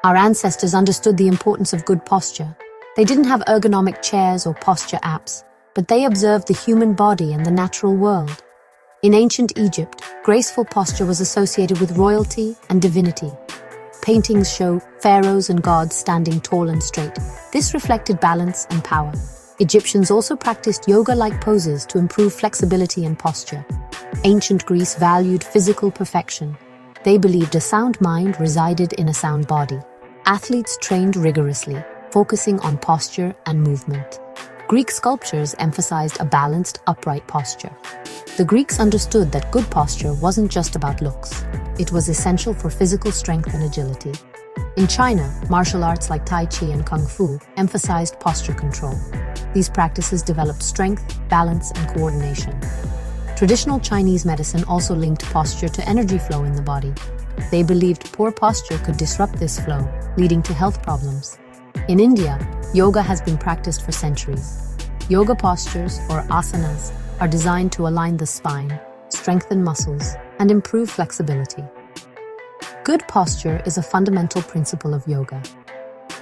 Our ancestors understood the importance of good posture. They didn't have ergonomic chairs or posture apps, but they observed the human body and the natural world. In ancient Egypt, graceful posture was associated with royalty and divinity. Paintings show pharaohs and gods standing tall and straight. This reflected balance and power. Egyptians also practiced yoga-like poses to improve flexibility and posture. Ancient Greece valued physical perfection. They believed a sound mind resided in a sound body. Athletes trained rigorously, focusing on posture and movement. Greek sculptures emphasized a balanced, upright posture. The Greeks understood that good posture wasn't just about looks. It was essential for physical strength and agility. In China, martial arts like Tai Chi and Kung Fu emphasized posture control. These practices developed strength, balance, and coordination. Traditional Chinese medicine also linked posture to energy flow in the body. They believed poor posture could disrupt this flow, leading to health problems. In India, yoga has been practiced for centuries. Yoga postures, or asanas, are designed to align the spine, strengthen muscles, and improve flexibility. Good posture is a fundamental principle of yoga.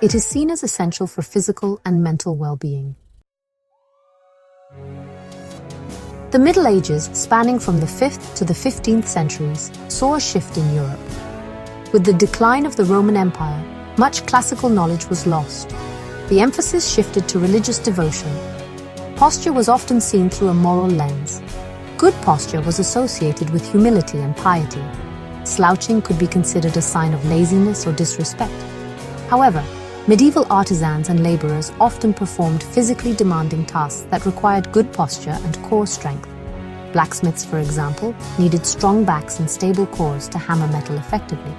It is seen as essential for physical and mental well-being. The Middle Ages, spanning from the 5th to the 15th centuries, saw a shift in Europe. With the decline of the Roman Empire, much classical knowledge was lost. The emphasis shifted to religious devotion. Posture was often seen through a moral lens. Good posture was associated with humility and piety. Slouching could be considered a sign of laziness or disrespect. However, medieval artisans and laborers often performed physically demanding tasks that required good posture and core strength. Blacksmiths, for example, needed strong backs and stable cores to hammer metal effectively.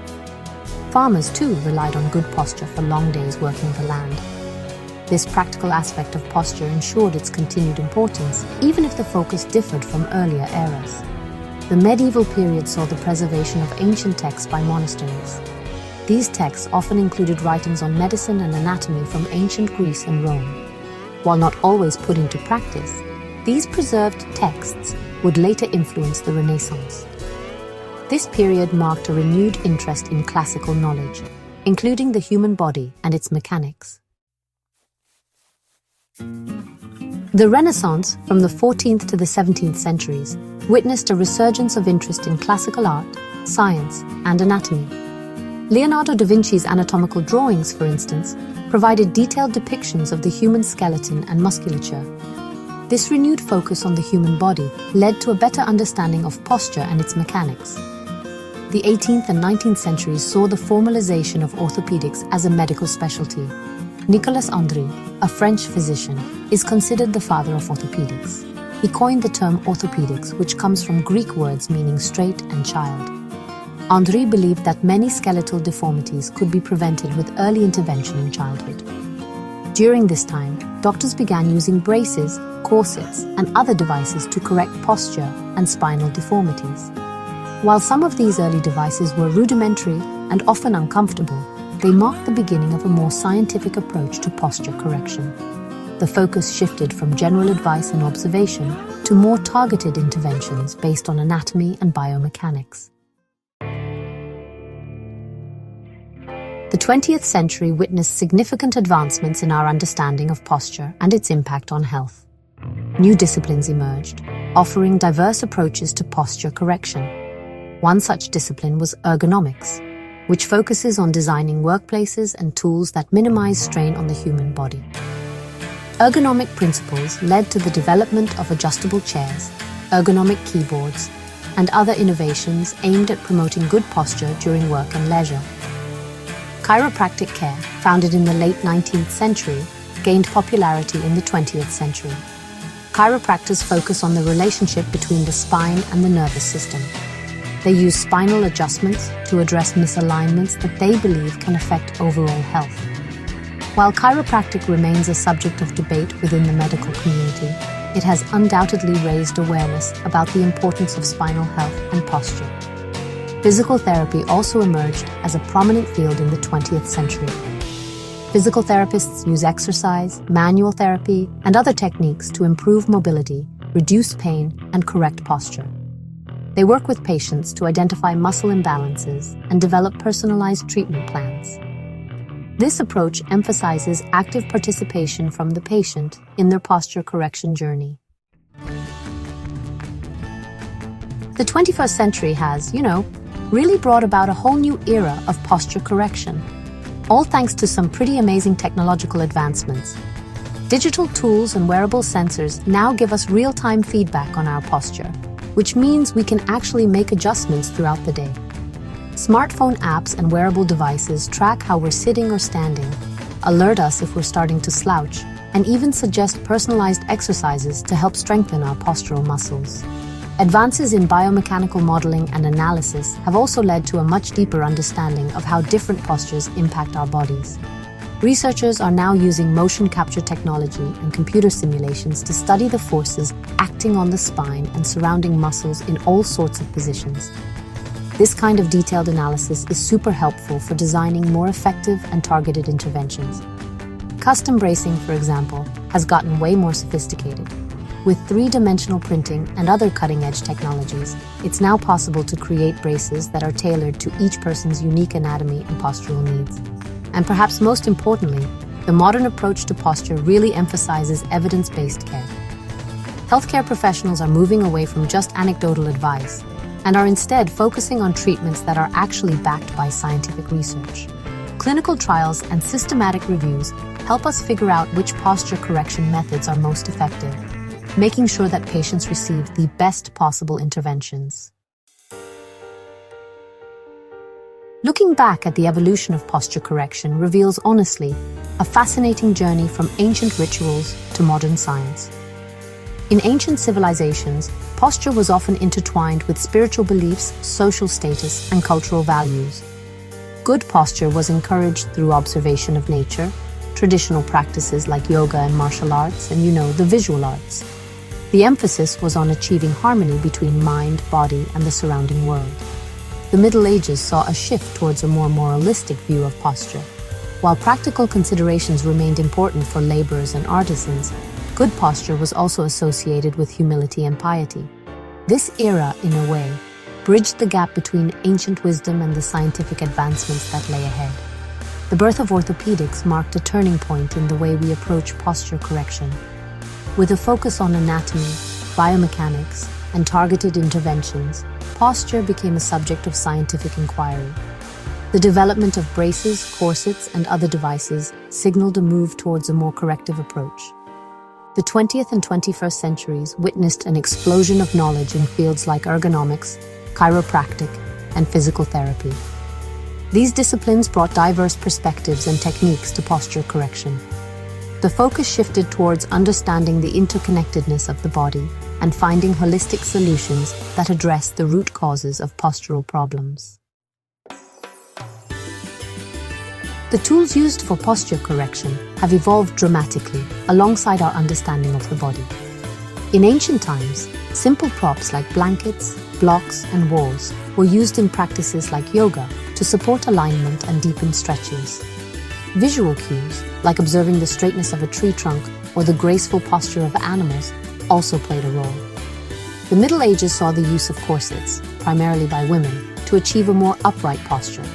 Farmers, too, relied on good posture for long days working the land. This practical aspect of posture ensured its continued importance, even if the focus differed from earlier eras. The medieval period saw the preservation of ancient texts by monasteries. These texts often included writings on medicine and anatomy from ancient Greece and Rome. While not always put into practice, these preserved texts would later influence the Renaissance. This period marked a renewed interest in classical knowledge, including the human body and its mechanics. The Renaissance, from the 14th to the 17th centuries, witnessed a resurgence of interest in classical art, science, and anatomy. Leonardo da Vinci's anatomical drawings, for instance, provided detailed depictions of the human skeleton and musculature. This renewed focus on the human body led to a better understanding of posture and its mechanics. The 18th and 19th centuries saw the formalization of orthopedics as a medical specialty. Nicolas Andry, a French physician, is considered the father of orthopedics. He coined the term orthopedics, which comes from Greek words meaning straight and child. Andry believed that many skeletal deformities could be prevented with early intervention in childhood. During this time, doctors began using braces, corsets, and other devices to correct posture and spinal deformities. While some of these early devices were rudimentary and often uncomfortable, they marked the beginning of a more scientific approach to posture correction. The focus shifted from general advice and observation to more targeted interventions based on anatomy and biomechanics. The 20th century witnessed significant advancements in our understanding of posture and its impact on health. New disciplines emerged, offering diverse approaches to posture correction. One such discipline was ergonomics, which focuses on designing workplaces and tools that minimize strain on the human body. Ergonomic principles led to the development of adjustable chairs, ergonomic keyboards, and other innovations aimed at promoting good posture during work and leisure. Chiropractic care, founded in the late 19th century, gained popularity in the 20th century. Chiropractors focus on the relationship between the spine and the nervous system. They use spinal adjustments to address misalignments that they believe can affect overall health. While chiropractic remains a subject of debate within the medical community, it has undoubtedly raised awareness about the importance of spinal health and posture. Physical therapy also emerged as a prominent field in the 20th century. Physical therapists use exercise, manual therapy, and other techniques to improve mobility, reduce pain, and correct posture. They work with patients to identify muscle imbalances and develop personalized treatment plans. This approach emphasizes active participation from the patient in their posture correction journey. The 21st century has, really brought about a whole new era of posture correction, all thanks to some pretty amazing technological advancements. Digital tools and wearable sensors now give us real-time feedback on our posture, which means we can actually make adjustments throughout the day. Smartphone apps and wearable devices track how we're sitting or standing, alert us if we're starting to slouch, and even suggest personalized exercises to help strengthen our postural muscles. Advances in biomechanical modeling and analysis have also led to a much deeper understanding of how different postures impact our bodies. Researchers are now using motion capture technology and computer simulations to study the forces acting on the spine and surrounding muscles in all sorts of positions. This kind of detailed analysis is super helpful for designing more effective and targeted interventions. Custom bracing, for example, has gotten way more sophisticated. With three-dimensional printing and other cutting-edge technologies, it's now possible to create braces that are tailored to each person's unique anatomy and postural needs. And perhaps most importantly, the modern approach to posture really emphasizes evidence-based care. Healthcare professionals are moving away from just anecdotal advice and are instead focusing on treatments that are actually backed by scientific research. Clinical trials and systematic reviews help us figure out which posture correction methods are most effective, making sure that patients receive the best possible interventions. Looking back at the evolution of posture correction reveals, honestly, a fascinating journey from ancient rituals to modern science. In ancient civilizations, posture was often intertwined with spiritual beliefs, social status, and cultural values. Good posture was encouraged through observation of nature, traditional practices like yoga and martial arts, and the visual arts. The emphasis was on achieving harmony between mind, body, and the surrounding world. The Middle Ages saw a shift towards a more moralistic view of posture. While practical considerations remained important for laborers and artisans, good posture was also associated with humility and piety. This era, in a way, bridged the gap between ancient wisdom and the scientific advancements that lay ahead. The birth of orthopedics marked a turning point in the way we approach posture correction. With a focus on anatomy, biomechanics, and targeted interventions, posture became a subject of scientific inquiry. The development of braces, corsets, and other devices signaled a move towards a more corrective approach. The 20th and 21st centuries witnessed an explosion of knowledge in fields like ergonomics, chiropractic, and physical therapy. These disciplines brought diverse perspectives and techniques to posture correction. The focus shifted towards understanding the interconnectedness of the body and finding holistic solutions that address the root causes of postural problems. The tools used for posture correction have evolved dramatically alongside our understanding of the body. In ancient times, simple props like blankets, blocks, and walls were used in practices like yoga to support alignment and deepen stretches. Visual cues, like observing the straightness of a tree trunk or the graceful posture of animals, also played a role. The Middle Ages saw the use of corsets, primarily by women, to achieve a more upright posture.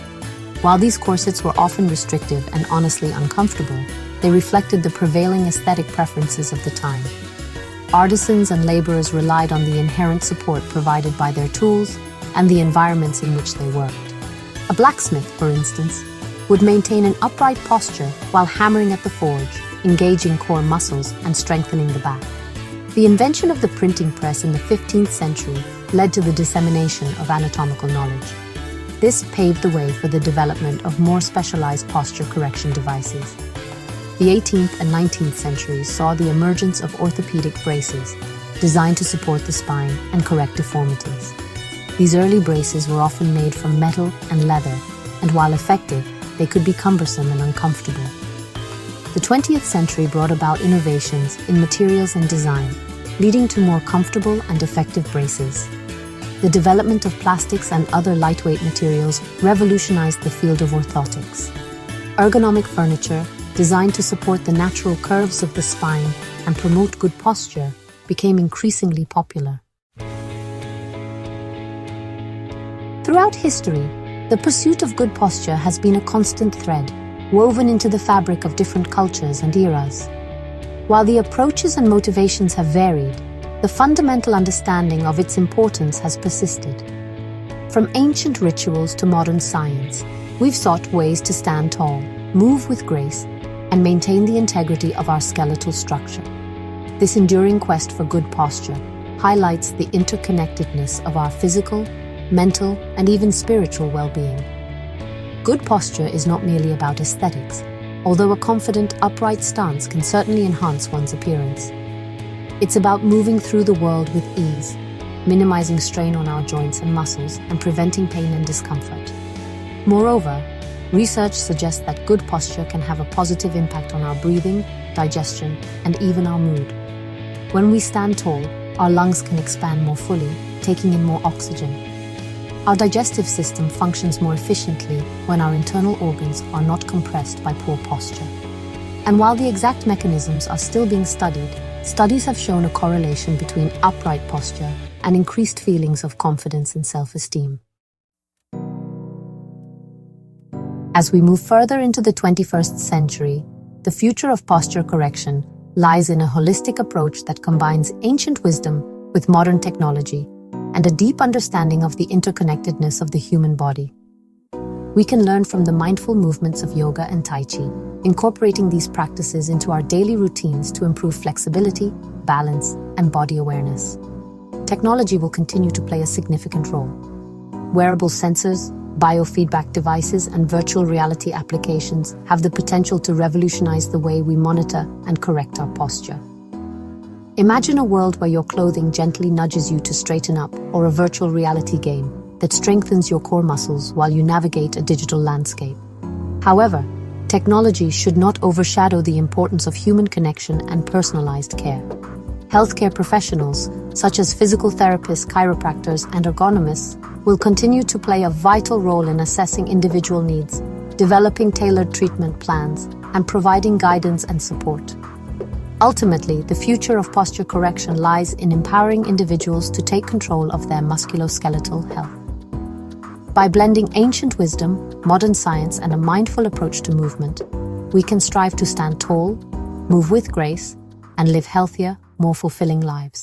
While these corsets were often restrictive and honestly uncomfortable, they reflected the prevailing aesthetic preferences of the time. Artisans and laborers relied on the inherent support provided by their tools and the environments in which they worked. A blacksmith, for instance, would maintain an upright posture while hammering at the forge, engaging core muscles and strengthening the back. The invention of the printing press in the 15th century led to the dissemination of anatomical knowledge. This paved the way for the development of more specialized posture correction devices. The 18th and 19th centuries saw the emergence of orthopedic braces, designed to support the spine and correct deformities. These early braces were often made from metal and leather, and while effective, they could be cumbersome and uncomfortable. The 20th century brought about innovations in materials and design, leading to more comfortable and effective braces. The development of plastics and other lightweight materials revolutionized the field of orthotics. Ergonomic furniture, designed to support the natural curves of the spine and promote good posture, became increasingly popular. Throughout history, the pursuit of good posture has been a constant thread, woven into the fabric of different cultures and eras. While the approaches and motivations have varied, the fundamental understanding of its importance has persisted. From ancient rituals to modern science, we've sought ways to stand tall, move with grace, and maintain the integrity of our skeletal structure. This enduring quest for good posture highlights the interconnectedness of our physical, mental, and even spiritual well-being. Good posture is not merely about aesthetics, although a confident, upright stance can certainly enhance one's appearance. It's about moving through the world with ease, minimizing strain on our joints and muscles, and preventing pain and discomfort. Moreover, research suggests that good posture can have a positive impact on our breathing, digestion, and even our mood. When we stand tall, our lungs can expand more fully, taking in more oxygen. Our digestive system functions more efficiently when our internal organs are not compressed by poor posture. And while the exact mechanisms are still being studied, studies have shown a correlation between upright posture and increased feelings of confidence and self-esteem. As we move further into the 21st century, the future of posture correction lies in a holistic approach that combines ancient wisdom with modern technology and a deep understanding of the interconnectedness of the human body. We can learn from the mindful movements of yoga and Tai Chi, incorporating these practices into our daily routines to improve flexibility, balance, and body awareness. Technology will continue to play a significant role. Wearable sensors, biofeedback devices, and virtual reality applications have the potential to revolutionize the way we monitor and correct our posture. Imagine a world where your clothing gently nudges you to straighten up, or a virtual reality game that strengthens your core muscles while you navigate a digital landscape. However, technology should not overshadow the importance of human connection and personalized care. Healthcare professionals, such as physical therapists, chiropractors, and ergonomists, will continue to play a vital role in assessing individual needs, developing tailored treatment plans, and providing guidance and support. Ultimately, the future of posture correction lies in empowering individuals to take control of their musculoskeletal health. By blending ancient wisdom, modern science, and a mindful approach to movement, we can strive to stand tall, move with grace, and live healthier, more fulfilling lives.